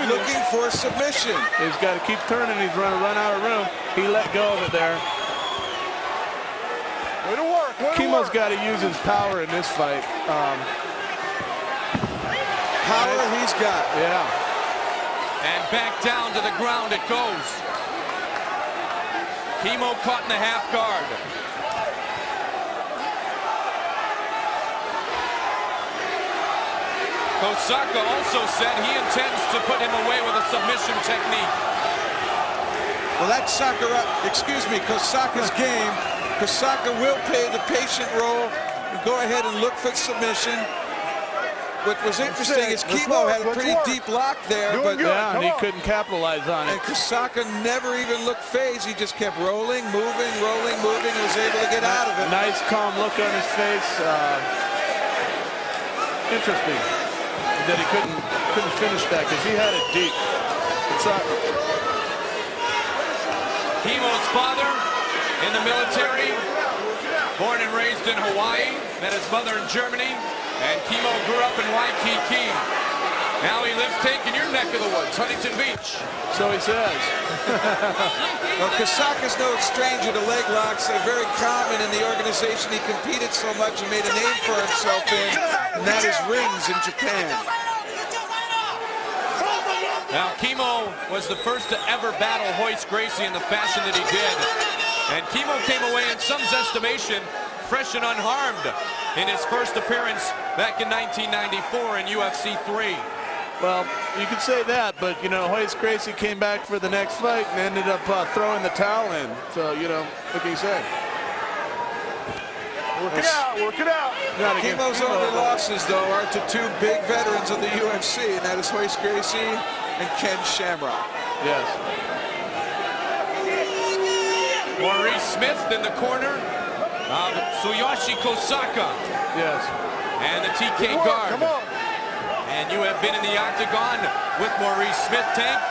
looking for submission. He's got to keep turning. He's going to run out of room. He let go of it there. Way to work. Kimo's got to use his power in this fight. Power he's got. Yeah. And back down to the ground it goes. Kimo caught in the half guard. Kosaka also said he intends to put him away with a submission technique. Well, that's Kosaka's game. Kosaka will play the patient role and go ahead and look for submission. What was interesting is Kimo had a pretty deep lock there, but yeah, and he couldn't capitalize on it. And Kosaka never even looked phased. He just kept rolling, moving, and was able to get out of it. Nice, calm look on his face. Interesting that he couldn't finish that because he had it deep. Kimo's father in the military, born and raised in Hawaii, met his mother in Germany, and Kimo grew up in Waikiki. Now he lives taking your neck of the woods, Huntington Beach. So he says. Well, Kosaka's no stranger to leg locks. They're very common in the organization he competed so much and made a name for himself in, and that is rings in Japan. Now, Kimo was the first to ever battle Royce Gracie in the fashion that he did. And Kimo came away, in some's estimation, fresh and unharmed in his first appearance back in 1994 in UFC 3. Well, you could say that, but, you know, Royce Gracie came back for the next fight and ended up throwing the towel in. So, you know, what can you say? Work it out, work it out. Kimo's only losses, though, are to two big veterans of the UFC, and that is Royce Gracie and Ken Shamrock. Yes. Maurice Smith in the corner of Tsuyoshi Kosaka. Yes. And the TK guard. Come on. And you have been in the octagon with Maurice Smith, Tank.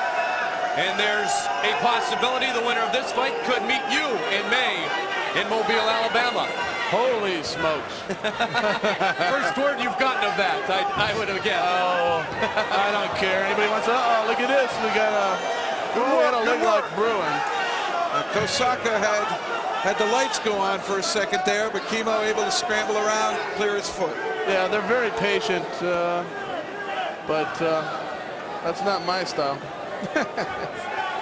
And there's a possibility the winner of this fight could meet you in May in Mobile, Alabama. Holy smokes. First word you've gotten of that, I would have guessed. Oh, I don't care. Anybody wants to, oh, look at this. We got a leg lock brewing. Kosaka had the lights go on for a second there, but Kimo able to scramble around, clear his foot. Yeah, they're very patient, but that's not my style. You're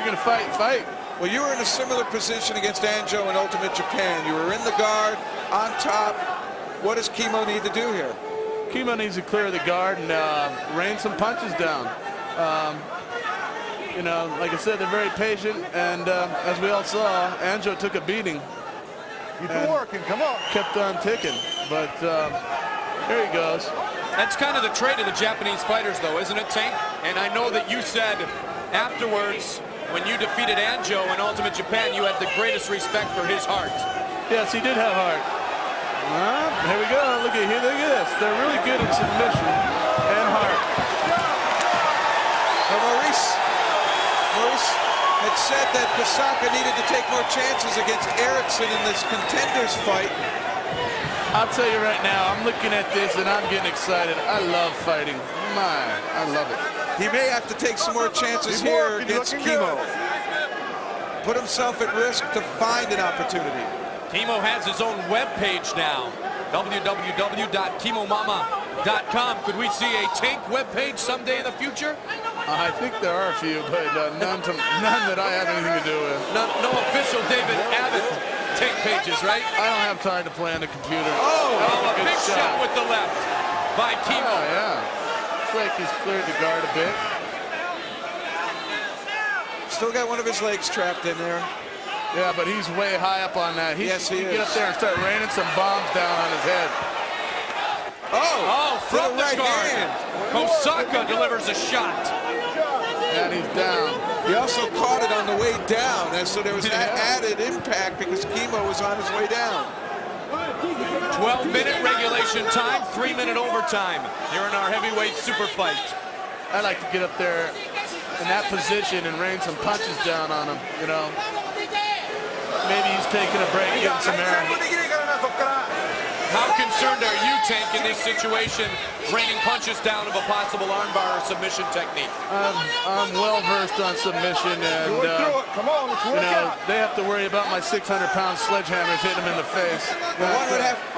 going to fight. Well, you were in a similar position against Anjo in Ultimate Japan. You were in the guard, on top. What does Kimo need to do here? Kimo needs to clear the guard and rain some punches down. You know, like I said, they're very patient, and as we all saw, Anjo took a beating. Keep it working, come on. Kept on ticking, but here he goes. That's kind of the trait of the Japanese fighters, though, isn't it, Tank? And I know that you said afterwards, when you defeated Anjo in Ultimate Japan, you had the greatest respect for his heart. Yes, he did have heart. Here we go. Look at this. They're really good at submission and heart. Well, Maurice had said that Kosaka needed to take more chances against Erickson in this contenders fight. I'll tell you right now, I'm looking at this and I'm getting excited. I love fighting. I love it. He may have to take some more chances here against Kimo. Put himself at risk to find an opportunity. Kimo has his own webpage now, www.kimomama.com. Could we see a Tank webpage someday in the future? I think there are a few, but none that I have anything to do with. No official David Abbott Tank pages, right? I don't have time to play on the computer. Oh, a big shot with the left by Kimo. Oh, yeah. Looks like he's cleared the guard a bit. Still got one of his legs trapped in there. Yeah, but he's way high up on that. Yes, he is. Get up there and start raining some bombs down on his head. Oh, from the guard. Kosaka delivers a shot. And he's down. He also caught it on the way down, and so there was that added impact because Kimo was on his way down. 12-minute regulation time, 3-minute overtime here in our heavyweight super fight. I like to get up there in that position and rain some punches down on him, you know. Maybe he's taking a break, getting some air. How concerned are you, Tank, in this situation, raining punches down of a possible armbar or submission technique? I'm well versed on submission, and Do it through it. Come on, let's work out. they have to worry about my 600-pound sledgehammers hitting them in the face. Well,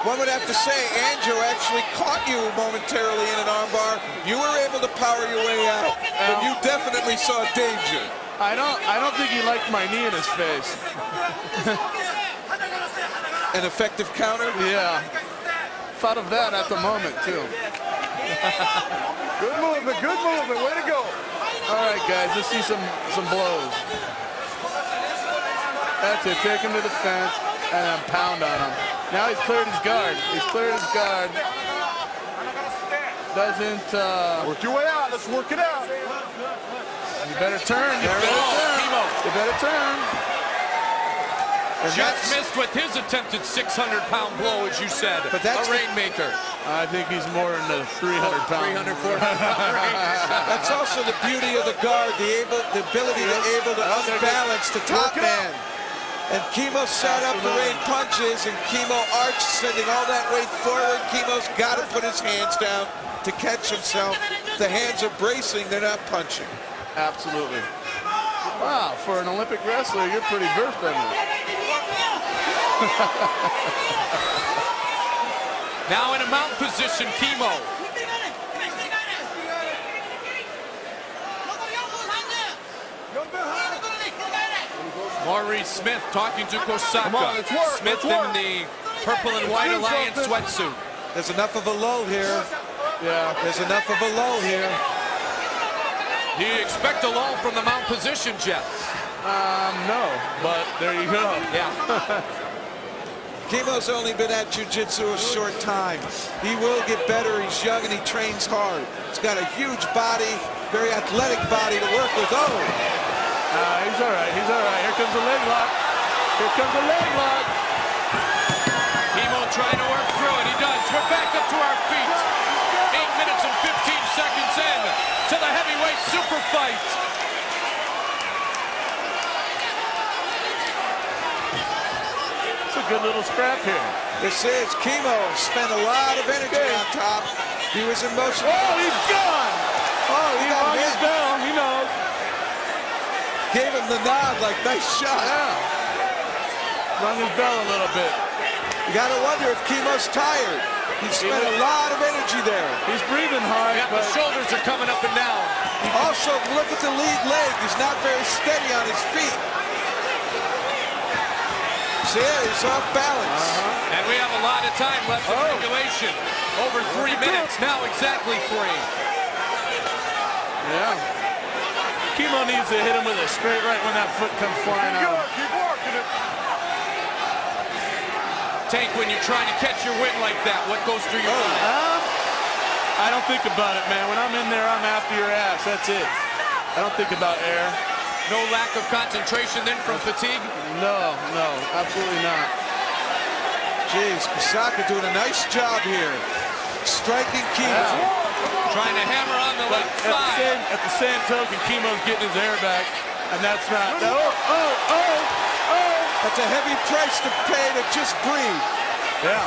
one would have to say, Anjo actually caught you momentarily in an armbar. You were able to power your way out, but you definitely saw danger. I don't think he liked my knee in his face. An effective counter? Yeah. Thought of that at the moment, too. Good movement, good movement. Way to go. All right, guys, let's see some blows. That's it. Take him to the fence and then pound on him. Now he's cleared his guard. He's cleared his guard. Doesn't... Work your way out. Let's work it out. You better turn. You better turn. Kimo. You better turn. Just missed with his attempted 600-pound blow, as you said. But that's a rainmaker. I think he's more in the 300-pound. 340 range. That's also the beauty of the guard, the ability to able to unbalance the top man. And Kimo set up the rain punches, and Kimo arched, sending all that weight forward. Kimo's got to put his hands down to catch himself. If the hands are bracing, they're not punching. Absolutely. Wow, for an Olympic wrestler, you're pretty versed on that. Now in a mount position, Kimo. Maurice Smith talking to Kosaka. Come on, let's work, Smith let's work. in the Purple and White do Alliance something. sweatsuit. There's enough of a lull here. Yeah. There's enough of a lull here. Do you expect a lull from the mount position, Jeff? No, but there you go. Yeah. Kimo's only been at jiu-jitsu a short time. He will get better. He's young and he trains hard. He's got a huge body, very athletic body to work with. Oh! He's all right. He's all right. Here comes the leg lock. Here comes the leg lock. Kimo trying to work through it. He does. We're back up to our feet. 8 minutes and 15 seconds in to the heavyweight super fight. It's a good little scrap here. This is Kimo. Spent a lot of energy on top. He was in motion. Oh, he's gone. Oh, he got Rung his hit. bell. He knows. Gave him the nod like, nice shot. Yeah. Rung his bell a little bit. You got to wonder if Kimo's tired. He spent a lot of energy there. He's breathing hard, Yeah, the but shoulders are coming up and down. Also, look at the lead leg. He's not very steady on his feet. See, he's off balance. And we have a lot of time left in regulation. Over 3 minutes, now exactly 3. yeah. Kimo needs to hit him with a straight right when that foot comes flying Good. out. Keep working it. Tank, when you're trying to catch your wind like that, what goes through your mind? I don't think about it, man. When I'm in there, I'm after your ass. That's it. I don't think about air. No lack of concentration then from fatigue? No, absolutely not. Jeez, Kosaka doing a nice job here. Striking Kimo. Trying to hammer on the left side. At the same token, Kimo's getting his air back, and that's not. That's a heavy price to pay to just breathe. Yeah.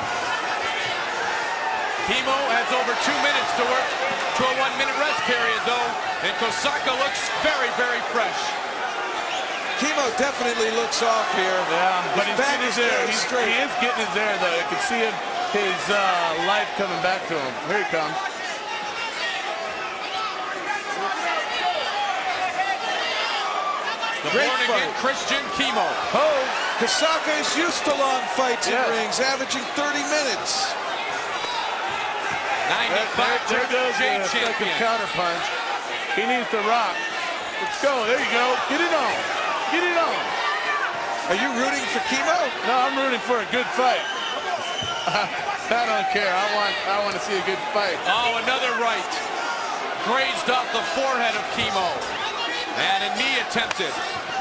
Kimo has over 2 minutes to work to a 1-minute rest period, though. And Kosaka looks very, very fresh. Kimo definitely looks off here. Yeah, but he's back getting his is air. very straight. He is getting his air, though. You can see his life coming back to him. Here he comes. The Great born-again fight. Christian Kimo. Kosaka is used to long fights in Yeah. rings, averaging 30 minutes. 95 There goes J the second champion. counter punch. He needs to rock. Let's go. There you go. Get it on. Get it on. Are you rooting for Kimo? No, I'm rooting for a good fight. I don't care. I want to see a good fight. Oh, another right. Grazed off the forehead of Kimo. And a knee attempted.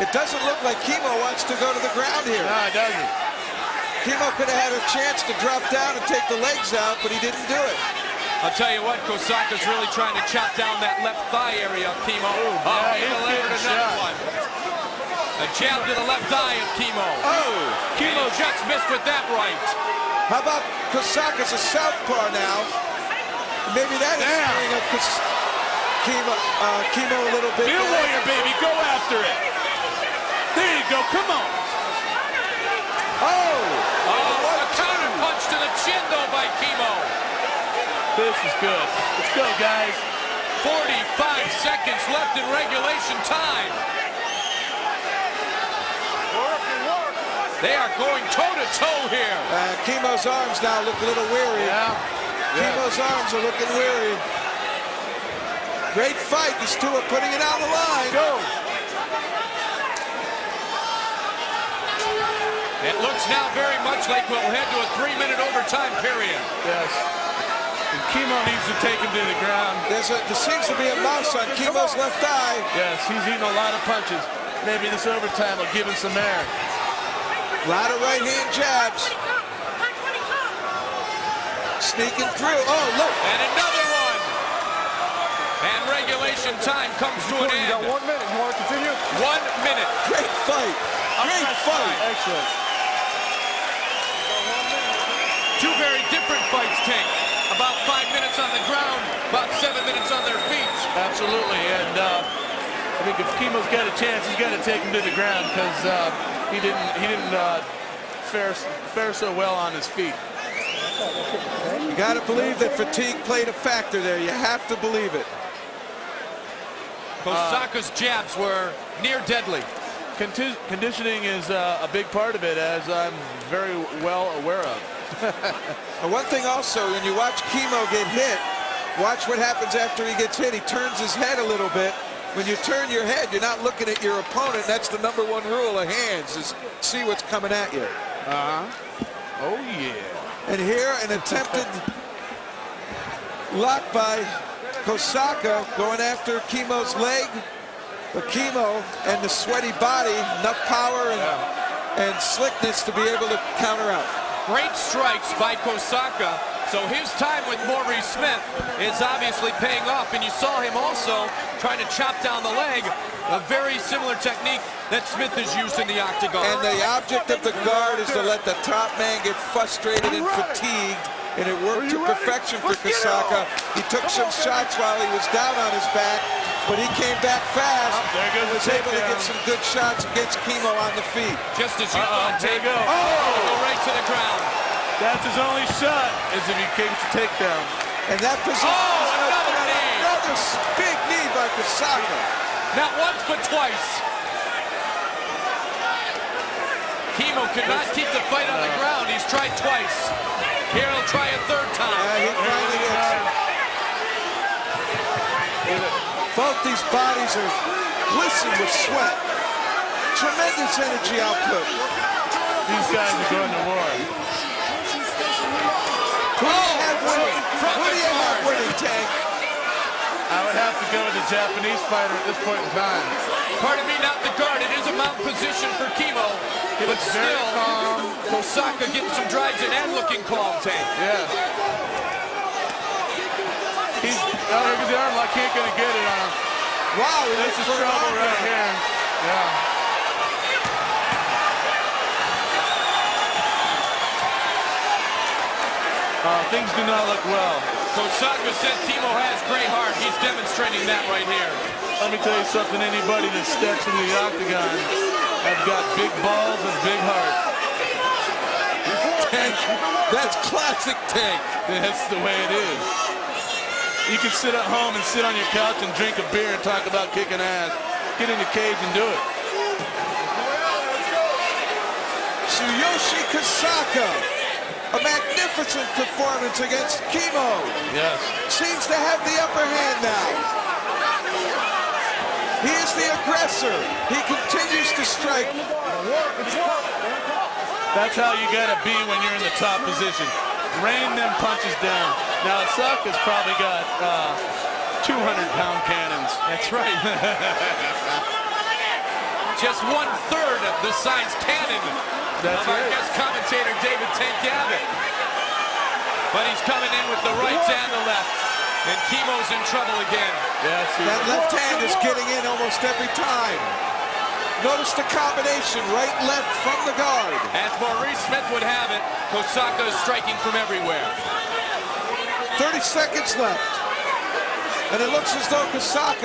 It doesn't look like Kimo wants to go to the ground here. No, it doesn't. Kimo could have had a chance to drop down and take the legs out, but he didn't do it. I'll tell you what, Kosaka's really trying to chop down that left thigh area of Kimo. yeah, He he's delivered getting another shot. one. A A jab to the left eye of Kimo. Oh! Kimo just missed with that right. How about Kosaka's a southpaw now? Maybe that is scaring up Kimo a little bit. Be a warrior, baby. Go after it. There you go. Come on. Oh! Oh, a counter punch to the chin, though, by Kimo. This is good. Let's go, guys. 45 seconds left in regulation time. They are going toe-to-toe here. Kimo's arms now look a little weary. Yeah. Kimo's arms are looking weary. Great fight. These two are putting it on the line. Go. It looks now very much like we'll head to a 3-minute overtime period. Yes. And Kimo needs to take him to the ground. There seems to be a mouse on Kimo's left eye. Yes, he's eating a lot of punches. Maybe this overtime will give him some air. A lot of right-hand jabs. Sneaking through. Oh, look. And another one. And regulation time comes to an You got end. 1 minute. You want to continue? 1 minute. Great fight. Great fight. Excellent. Two very different fights, Tank. About 5 minutes on the ground, about 7 minutes on their feet. Absolutely. And I think if Kimo's got a chance, he's got to take him to the ground because he didn't fare so well on his feet. You got to believe that fatigue played a factor there. You have to believe it. Kosaka's jabs were near deadly. Conditioning is a big part of it, as I'm very well aware of. And one thing also, when you watch Kimo get hit, watch what happens after he gets hit. He turns his head a little bit. When you turn your head, you're not looking at your opponent. That's the #1 rule of hands, is see what's coming at you. Oh, yeah. And here, an attempted lock by Kosaka going after Kimo's leg. But Kimo and the sweaty body, enough power and slickness to be able to counter out. Great strikes by Kosaka. So his time with Maurice Smith is obviously paying off. And you saw him also trying to chop down the leg. A very similar technique that Smith has used in the octagon. And the object of the guard is to let the top man get frustrated and fatigued. And it worked to perfection for Kosaka. He took some shots while he was down on his back, but he came back fast and was able to get some good shots against Kimo on the feet. Just as you thought, there you go. Go right to the ground. That's his only shot, is if he kicks a takedown. And that position another knee. Another big knee by Kosaka. Not once, but twice. Kimo could not keep the fight on the ground. He's tried twice. Here he'll try a third time. He finally gets it. Both these bodies are glistening with sweat. Tremendous energy output. These guys are going to war. Who do you have winning, Tank? I would have to go with the Japanese fighter at this point in time. Pardon me, not the guard. It is a mount position for Kimo. But still, Kosaka getting some drives in and looking calm, Tank. Yeah. He's out here with the arm lock. He ain't going to get it on him. Wow, This is trouble right here. Yeah. Things do not look well. Kosaka said Kimo has great heart. He's demonstrating that right here. Let me tell you something, anybody that steps in the octagon has got big balls and big heart. Tank, that's classic Tank. That's the way it is. You can sit at home and sit on your couch and drink a beer and talk about kicking ass. Get in the cage and do it. Tsuyoshi Kosaka. A magnificent performance against Kimo. Yes. Seems to have the upper hand now. He is the aggressor. He continues to strike. That's how you gotta be when you're in the top position. Rain them punches down. Now Osaka's probably got 200-pound cannons. That's right. Just 1/3 the size cannon That's of our right. guest commentator, David Tank Gavitt. But he's coming in with the rights and the left. And Kimo's in trouble again. Yes, That left hand is getting in almost every time. Notice the combination, right, left from the guard. As Maurice Smith would have it, Kosaka is striking from everywhere. 30 seconds left. And it looks as though Kosaka